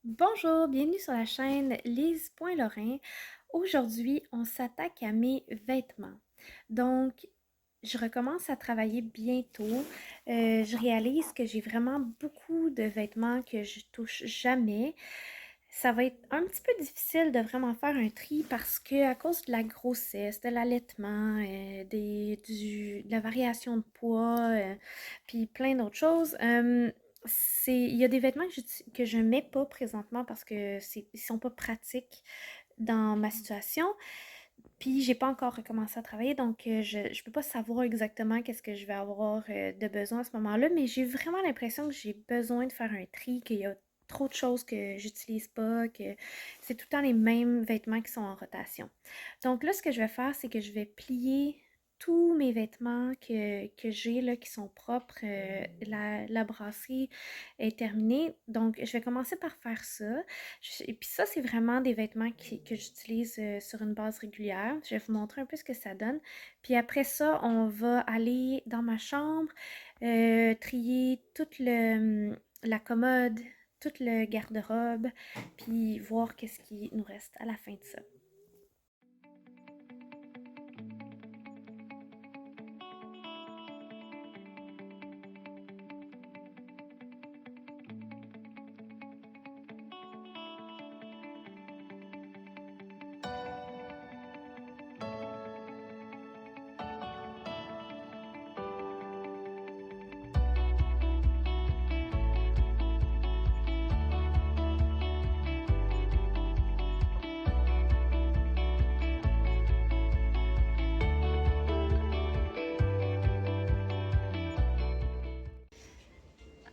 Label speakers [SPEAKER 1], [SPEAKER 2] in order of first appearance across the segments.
[SPEAKER 1] Bonjour, bienvenue sur la chaîne Lise.Lorrain. Aujourd'hui, on s'attaque à mes vêtements. Donc, je recommence à travailler bientôt. Je réalise que j'ai vraiment beaucoup de vêtements que je touche jamais. Ça va être un petit peu difficile de vraiment faire un tri parce que à cause de la grossesse, de l'allaitement, de la variation de poids, puis plein d'autres choses, il y a des vêtements que je mets pas présentement parce que ils sont pas pratiques dans ma situation. Puis j'ai pas encore recommencé à travailler, donc je peux pas savoir exactement qu'est-ce que je vais avoir de besoin à ce moment-là, mais j'ai vraiment l'impression que j'ai besoin de faire un tri, qu'il y a trop de choses que j'utilise pas, que c'est tout le temps les mêmes vêtements qui sont en rotation. Donc là, ce que je vais faire, c'est que je vais plier tous mes vêtements que j'ai là, qui sont propres. La brasserie est terminée, donc je vais commencer par faire ça. Et puis ça, c'est vraiment des vêtements que j'utilise sur une base régulière. Je vais vous montrer un peu ce que ça donne. Puis après ça, on va aller dans ma chambre, trier la commode, tout le garde-robe, puis voir qu'est-ce qui nous reste à la fin de ça.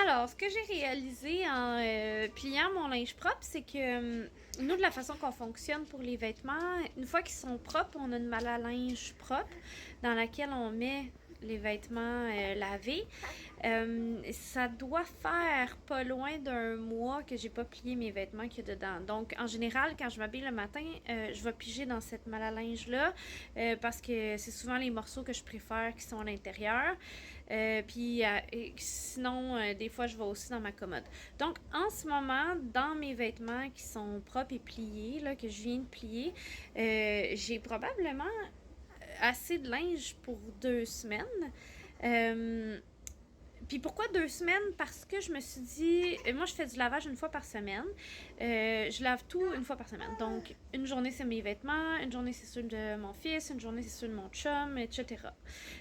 [SPEAKER 1] Alors, ce que j'ai réalisé en pliant mon linge propre, c'est que nous, de la façon qu'on fonctionne pour les vêtements, une fois qu'ils sont propres, on a une malle à linge propre dans laquelle on met les vêtements lavés. Ça doit faire pas loin d'un mois que j'ai pas plié mes vêtements qu'il y a dedans. Donc, en général, quand je m'habille le matin, je vais piger dans cette malle à linge-là parce que c'est souvent les morceaux que je préfère qui sont à l'intérieur. Sinon, des fois, je vais aussi dans ma commode. Donc, en ce moment, dans mes vêtements qui sont propres et pliés, là, que je viens de plier, j'ai probablement assez de linge pour 2 semaines. Euh, Puis pourquoi 2 semaines? Parce que je me suis dit, moi je fais du lavage une fois par semaine. Je lave tout une fois par semaine. Donc une journée c'est mes vêtements, une journée c'est ceux de mon fils, une journée c'est ceux de mon chum, etc.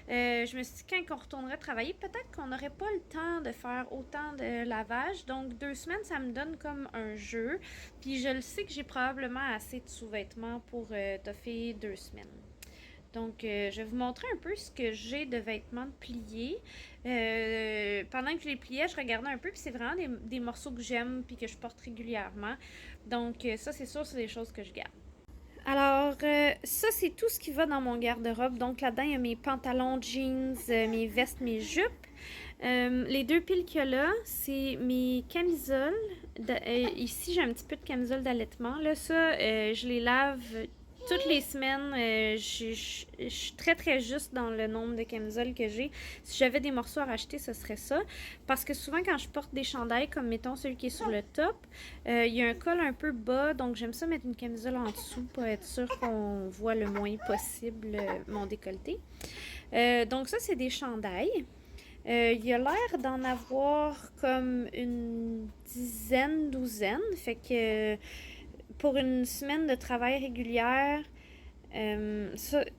[SPEAKER 1] Je me suis dit quand on retournerait travailler, peut-être qu'on n'aurait pas le temps de faire autant de lavage. Donc 2 semaines, ça me donne comme un jeu. Puis je le sais que j'ai probablement assez de sous-vêtements pour toffer 2 semaines. Donc, je vais vous montrer un peu ce que j'ai de vêtements de pliés. Pendant que je les pliais, je regardais un peu, puis c'est vraiment des morceaux que j'aime puis que je porte régulièrement. Donc, ça, c'est sûr, c'est des choses que je garde. Alors, ça, c'est tout ce qui va dans mon garde-robe. Donc, là-dedans, il y a mes pantalons, jeans, mes vestes, mes jupes. Les deux piles qu'il y a là, c'est mes camisoles. Ici, j'ai un petit peu de camisole d'allaitement. Là, ça, je les lave toutes les semaines. Je suis très très juste dans le nombre de camisoles que j'ai. Si j'avais des morceaux à racheter, ce serait ça. Parce que souvent, quand je porte des chandails, comme mettons celui qui est sur le top, il y a un col un peu bas. Donc, j'aime ça mettre une camisole en dessous pour être sûr qu'on voit le moins possible mon décolleté. Donc, ça, c'est des chandails. Il a l'air d'en avoir comme une dizaine, douzaine. Fait que pour une semaine de travail régulière, ça, tu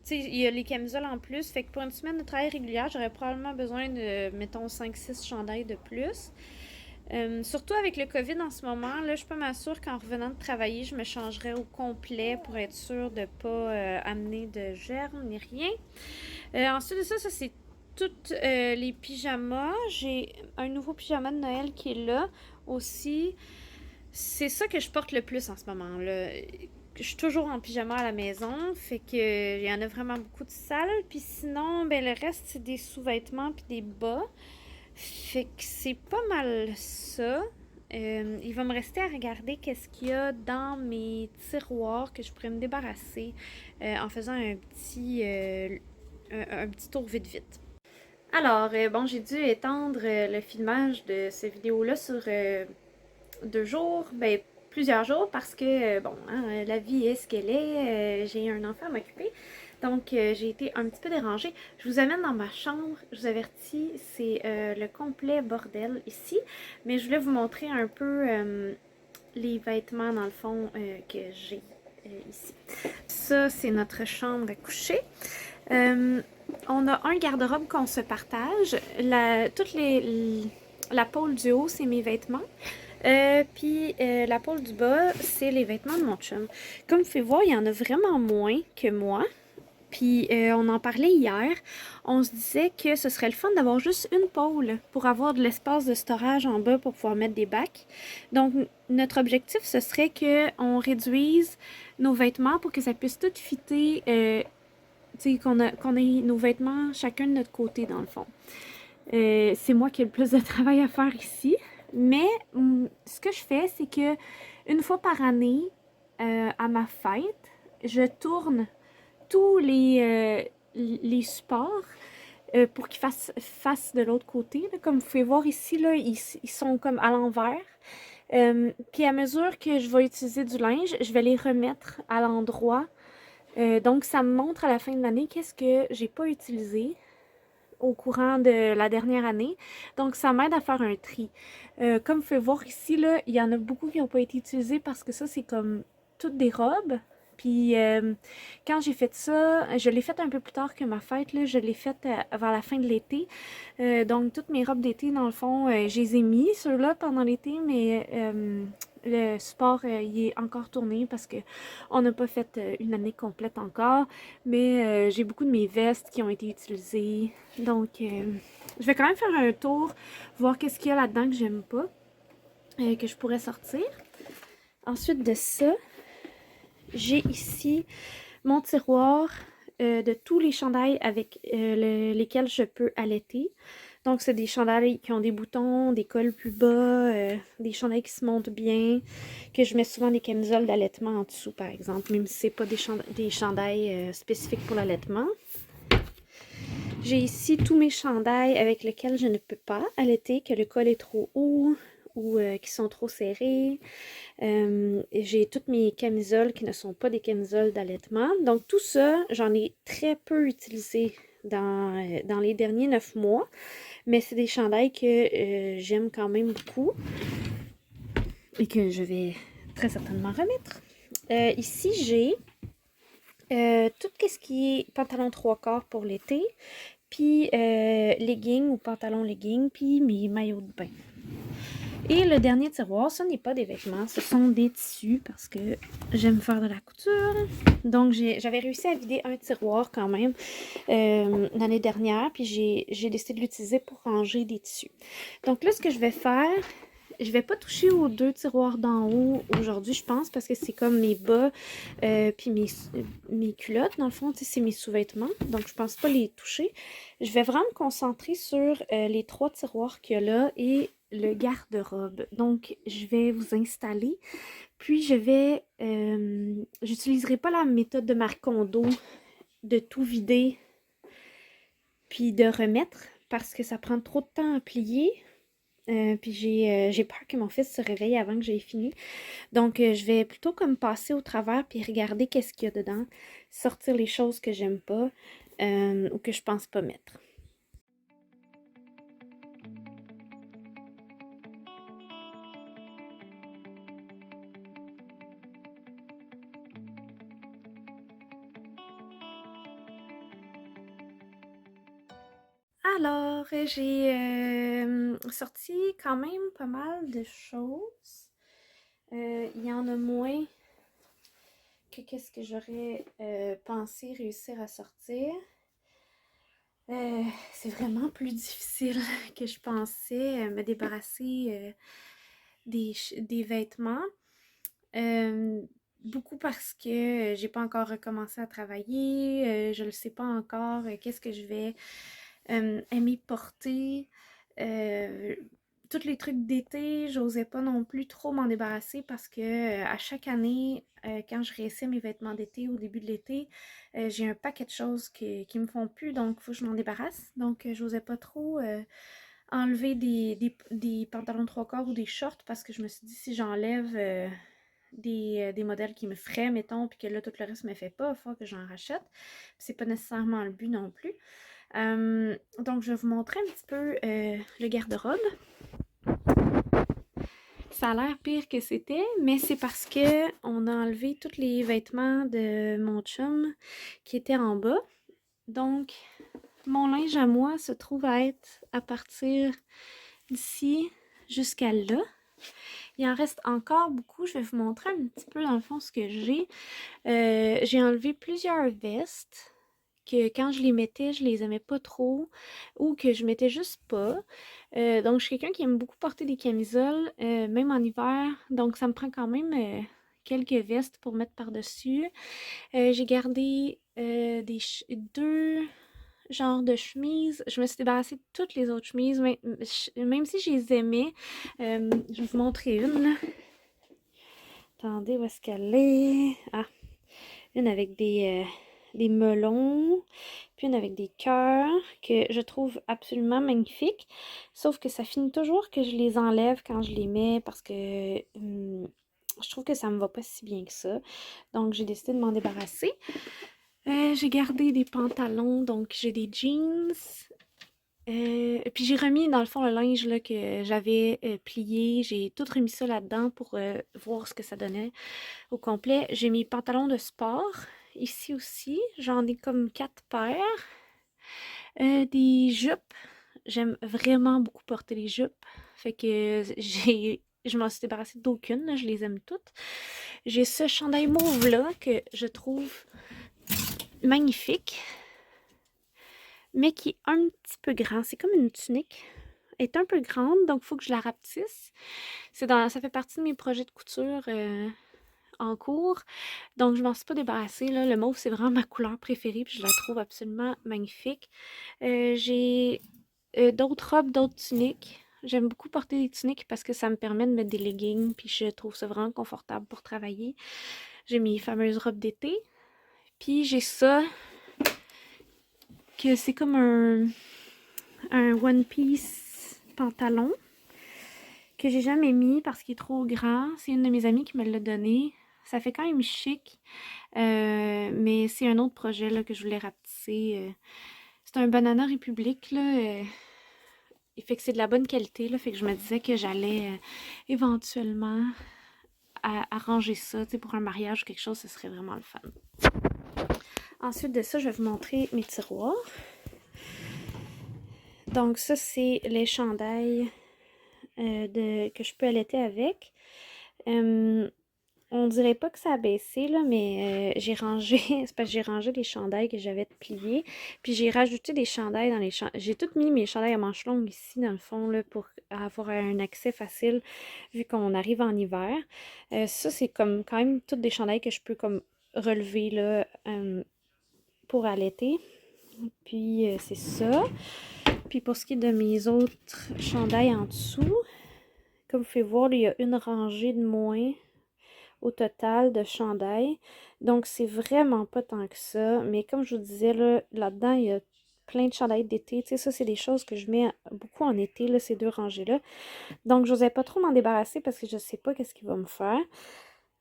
[SPEAKER 1] sais, il y a les camisoles en plus. Fait que pour une semaine de travail régulière, j'aurais probablement besoin de, mettons, 5-6 chandails de plus. Surtout avec le COVID en ce moment, là, je suis pas mal sûre qu'en revenant de travailler, je me changerais au complet pour être sûre de ne pas amener de germes ni rien. Ensuite de ça, ça c'est toutes les pyjamas. J'ai un nouveau pyjama de Noël qui est là aussi. C'est ça que je porte le plus en ce moment. Là. Je suis toujours en pyjama à la maison, fait que il y en a vraiment beaucoup de salles. Puis sinon, ben le reste c'est des sous-vêtements puis des bas. Fait que c'est pas mal ça. Il va me rester à regarder qu'est-ce qu'il y a dans mes tiroirs que je pourrais me débarrasser en faisant un petit tour vite vite. Alors, bon, j'ai dû étendre le filmage de cette vidéo-là sur 2 jours, ben plusieurs jours parce que, bon, hein, la vie est ce qu'elle est, j'ai un enfant à m'occuper. Donc, j'ai été un petit peu dérangée. Je vous amène dans ma chambre, je vous avertis, c'est le complet bordel ici. Mais je voulais vous montrer un peu les vêtements, dans le fond, que j'ai ici. Ça, c'est notre chambre à coucher. On a un garde-robe qu'on se partage. La pôle du haut, c'est mes vêtements. Puis la pôle du bas, c'est les vêtements de mon chum. Comme vous pouvez voir, il y en a vraiment moins que moi. Puis on en parlait hier. On se disait que ce serait le fun d'avoir juste une pôle pour avoir de l'espace de storage en bas pour pouvoir mettre des bacs. Donc notre objectif, ce serait qu'on réduise nos vêtements pour que ça puisse tout fitter, qu'on ait nos vêtements chacun de notre côté dans le fond. C'est moi qui ai le plus de travail à faire ici. Mais ce que je fais, c'est que une fois par année, à ma fête, je tourne tous les supports pour qu'ils fassent de l'autre côté. Là. Comme vous pouvez voir ici, là, ils sont comme à l'envers. Puis à mesure que je vais utiliser du linge, je vais les remettre à l'endroit. Donc ça me montre à la fin de l'année qu'est-ce que j'ai pas utilisé au courant de la dernière année. Donc, ça m'aide à faire un tri. Comme vous pouvez voir ici, là, il y en a beaucoup qui n'ont pas été utilisés parce que ça, c'est comme toutes des robes. Puis, quand j'ai fait ça, je l'ai fait un peu plus tard que ma fête, là, je l'ai faite vers la fin de l'été. Donc, toutes mes robes d'été, dans le fond, je les ai mis, ceux-là, pendant l'été, mais le support, il est encore tourné parce que on n'a pas fait une année complète encore. Mais j'ai beaucoup de mes vestes qui ont été utilisées. Donc, je vais quand même faire un tour, voir qu'est-ce qu'il y a là-dedans que j'aime pas, que je pourrais sortir. Ensuite de ça, j'ai ici mon tiroir de tous les chandails avec lesquels je peux allaiter. Donc, c'est des chandails qui ont des boutons, des cols plus bas, des chandails qui se montent bien, que je mets souvent des camisoles d'allaitement en dessous, par exemple, même si c'est pas des chandails spécifiques pour l'allaitement. J'ai ici tous mes chandails avec lesquels je ne peux pas allaiter, que le col est trop haut ou qui sont trop serrés. J'ai toutes mes camisoles qui ne sont pas des camisoles d'allaitement. Donc tout ça, j'en ai très peu utilisé dans les derniers 9 mois. Mais c'est des chandails que j'aime quand même beaucoup et que je vais très certainement remettre. Ici, j'ai tout ce qui est pantalon 3/4 pour l'été, puis leggings ou pantalon leggings, puis mes maillots de bain. Et le dernier tiroir, ce n'est pas des vêtements, ce sont des tissus parce que j'aime faire de la couture. Donc, j'avais réussi à vider un tiroir quand même l'année dernière, puis j'ai décidé de l'utiliser pour ranger des tissus. Donc là, ce que je vais faire, je vais pas toucher aux 2 tiroirs d'en haut aujourd'hui, je pense, parce que c'est comme mes bas puis mes culottes. Dans le fond, c'est mes sous-vêtements, donc je pense pas les toucher. Je vais vraiment me concentrer sur les 3 tiroirs qu'il y a là et le garde-robe. Donc, je vais vous installer. Puis, j'utiliserai pas la méthode de Marie Kondo de tout vider puis de remettre parce que ça prend trop de temps à plier. Puis j'ai peur que mon fils se réveille avant que j'aie fini. Donc, je vais plutôt comme passer au travers puis regarder qu'est-ce qu'il y a dedans, sortir les choses que j'aime pas ou que je pense pas mettre. Alors, j'ai sorti quand même pas mal de choses. Il y en a moins que qu'est-ce que j'aurais pensé réussir à sortir. C'est vraiment plus difficile que je pensais me débarrasser des vêtements. Beaucoup parce que j'ai pas encore recommencé à travailler, je ne sais pas encore qu'est-ce que je vais aimer porter. Tous les trucs d'été, j'osais pas non plus trop m'en débarrasser parce que à chaque année, quand je réessaie mes vêtements d'été au début de l'été, j'ai un paquet de choses qui me font plus, donc il faut que je m'en débarrasse. Donc, j'osais pas trop enlever des pantalons 3/4 ou des shorts parce que je me suis dit si j'enlève des modèles qui me feraient, mettons, puis que là, tout le reste me fait pas, il faut que j'en rachète. Puis c'est pas nécessairement le but non plus. Donc, je vais vous montrer un petit peu le garde-robe. Ça a l'air pire que c'était, mais c'est parce que on a enlevé tous les vêtements de mon chum qui étaient en bas. Donc, mon linge à moi se trouve à être à partir d'ici jusqu'à là. Il en reste encore beaucoup. Je vais vous montrer un petit peu dans le fond ce que j'ai. J'ai enlevé plusieurs vestes que quand je les mettais, je les aimais pas trop ou que je mettais juste pas. Donc, je suis quelqu'un qui aime beaucoup porter des camisoles, même en hiver. Donc, ça me prend quand même quelques vestes pour mettre par-dessus. J'ai gardé deux genres de chemises. Je me suis débarrassée de toutes les autres chemises, même si je les aimais. Je vais vous montrer une, là. Attendez, où est-ce qu'elle est? Ah, une avec des melons, puis une avec des cœurs, que je trouve absolument magnifiques. Sauf que ça finit toujours que je les enlève quand je les mets parce que je trouve que ça me va pas si bien que ça. Donc, j'ai décidé de m'en débarrasser. J'ai gardé des pantalons, donc j'ai des jeans. Puis j'ai remis dans le fond le linge là, que j'avais plié. J'ai tout remis ça là-dedans pour voir ce que ça donnait au complet. J'ai mes pantalons de sport ici aussi. J'en ai comme 4 paires. Des jupes. J'aime vraiment beaucoup porter les jupes. Fait que je m'en suis débarrassée d'aucune, là, je les aime toutes. J'ai ce chandail mauve là que je trouve magnifique, mais qui est un petit peu grand. C'est comme une tunique. Elle est un peu grande, donc il faut que je la rapetisse. Ça fait partie de mes projets de couture en cours. Donc, je m'en suis pas débarrassée, là. Le mauve, c'est vraiment ma couleur préférée, puis je la trouve absolument magnifique. J'ai d'autres robes, d'autres tuniques. J'aime beaucoup porter des tuniques parce que ça me permet de mettre des leggings, puis je trouve ça vraiment confortable pour travailler. J'ai mes fameuses robes d'été. Puis j'ai ça, que c'est comme un one piece pantalon que j'ai jamais mis parce qu'il est trop grand. C'est une de mes amies qui me l'a donné. Ça fait quand même chic, mais c'est un autre projet là, que je voulais rapetisser. C'est un Banana Republic, là. Il fait que c'est de la bonne qualité, là. Fait que je me disais que j'allais éventuellement arranger ça, tu sais, pour un mariage ou quelque chose, ce serait vraiment le fun. Ensuite de ça, je vais vous montrer mes tiroirs. Donc ça, c'est les chandails que je peux allaiter avec. On dirait pas que ça a baissé, là, mais j'ai rangé, c'est parce que j'ai rangé les chandails que j'avais pliés, puis j'ai rajouté des chandails dans les chandails. J'ai tout mis mes chandails à manches longues ici, dans le fond, là, pour avoir un accès facile, vu qu'on arrive en hiver. Ça, c'est comme quand même toutes des chandails que je peux comme relever, là, pour allaiter. Puis c'est ça. Puis pour ce qui est de mes autres chandails en dessous, comme vous pouvez voir, là, il y a une rangée de moins au total de chandails. Donc, c'est vraiment pas tant que ça. Mais comme je vous disais, là-dedans, il y a plein de chandails d'été. Tu sais, ça, c'est des choses que je mets beaucoup en été, là, ces deux rangées-là. Donc, je n'osais pas trop m'en débarrasser parce que je sais pas qu'est-ce qu'il va me faire.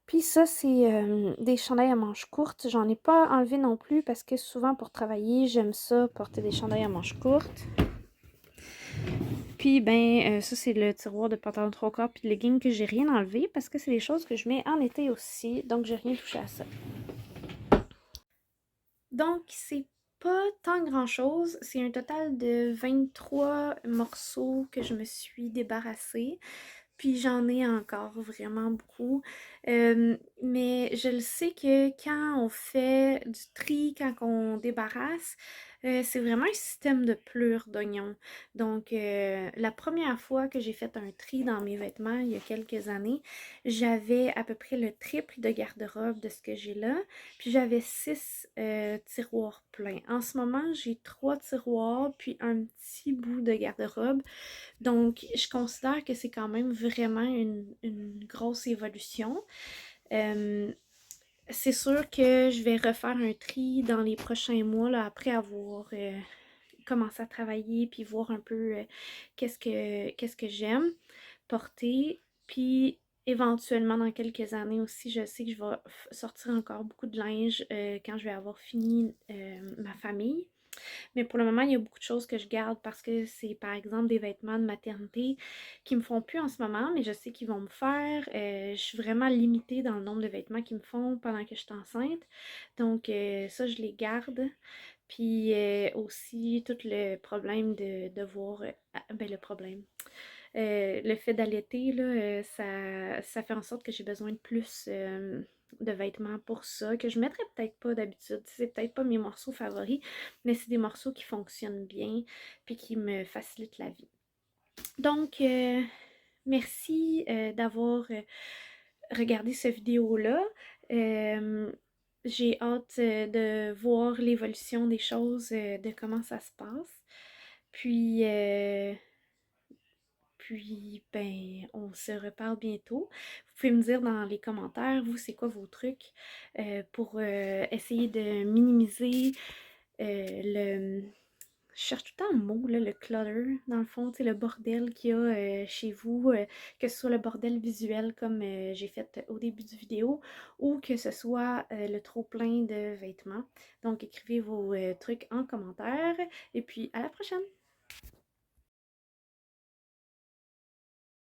[SPEAKER 1] Puis ça, c'est des chandails à manches courtes. J'en ai pas enlevé non plus parce que souvent, pour travailler, j'aime ça, porter des chandails à manches courtes. Puis, ben, ça, c'est le tiroir de pantalon 3/4 puis de leggings que j'ai rien enlevé parce que c'est des choses que je mets en été aussi. Donc, j'ai rien touché à ça. Donc, c'est pas tant grand-chose. C'est un total de 23 morceaux que je me suis débarrassée. Puis j'en ai encore vraiment beaucoup. Mais je le sais que quand on fait du tri, quand on débarrasse, c'est vraiment un système de plure d'oignons. Donc, la première fois que j'ai fait un tri dans mes vêtements, il y a quelques années, j'avais à peu près le triple de garde-robe de ce que j'ai là. Puis j'avais 6 tiroirs pleins. En ce moment, j'ai 3 tiroirs, puis un petit bout de garde-robe. Donc, je considère que c'est quand même vraiment une grosse évolution. C'est sûr que je vais refaire un tri dans les prochains mois, là, après avoir commencer à travailler puis voir un peu qu'est-ce que j'aime porter. Puis éventuellement, dans quelques années aussi, je sais que je vais sortir encore beaucoup de linge quand je vais avoir fini ma famille. Mais pour le moment, il y a beaucoup de choses que je garde parce que c'est par exemple des vêtements de maternité qui me font plus en ce moment, mais je sais qu'ils vont me faire. Je suis vraiment limitée dans le nombre de vêtements qu'ils me font pendant que je suis enceinte. Donc ça, je les garde. Puis aussi tout le problème de devoir... ben le problème. Le fait d'allaiter, là, ça fait en sorte que j'ai besoin de plus de vêtements pour ça, que je mettrais peut-être pas d'habitude. C'est peut-être pas mes morceaux favoris, mais c'est des morceaux qui fonctionnent bien puis qui me facilitent la vie. Donc, merci d'avoir regardé cette vidéo-là. Euh, j'ai hâte de voir l'évolution des choses, de comment ça se passe. Puis, ben, on se reparle bientôt. Vous pouvez me dire dans les commentaires, vous, c'est quoi vos trucs pour essayer de minimiser le... Je cherche tout le temps un mot, là, le clutter, dans le fond, tu sais, le bordel qu'il y a chez vous, que ce soit le bordel visuel comme j'ai fait au début du vidéo, ou que ce soit le trop-plein de vêtements. Donc, écrivez vos trucs en commentaire, et puis à la prochaine!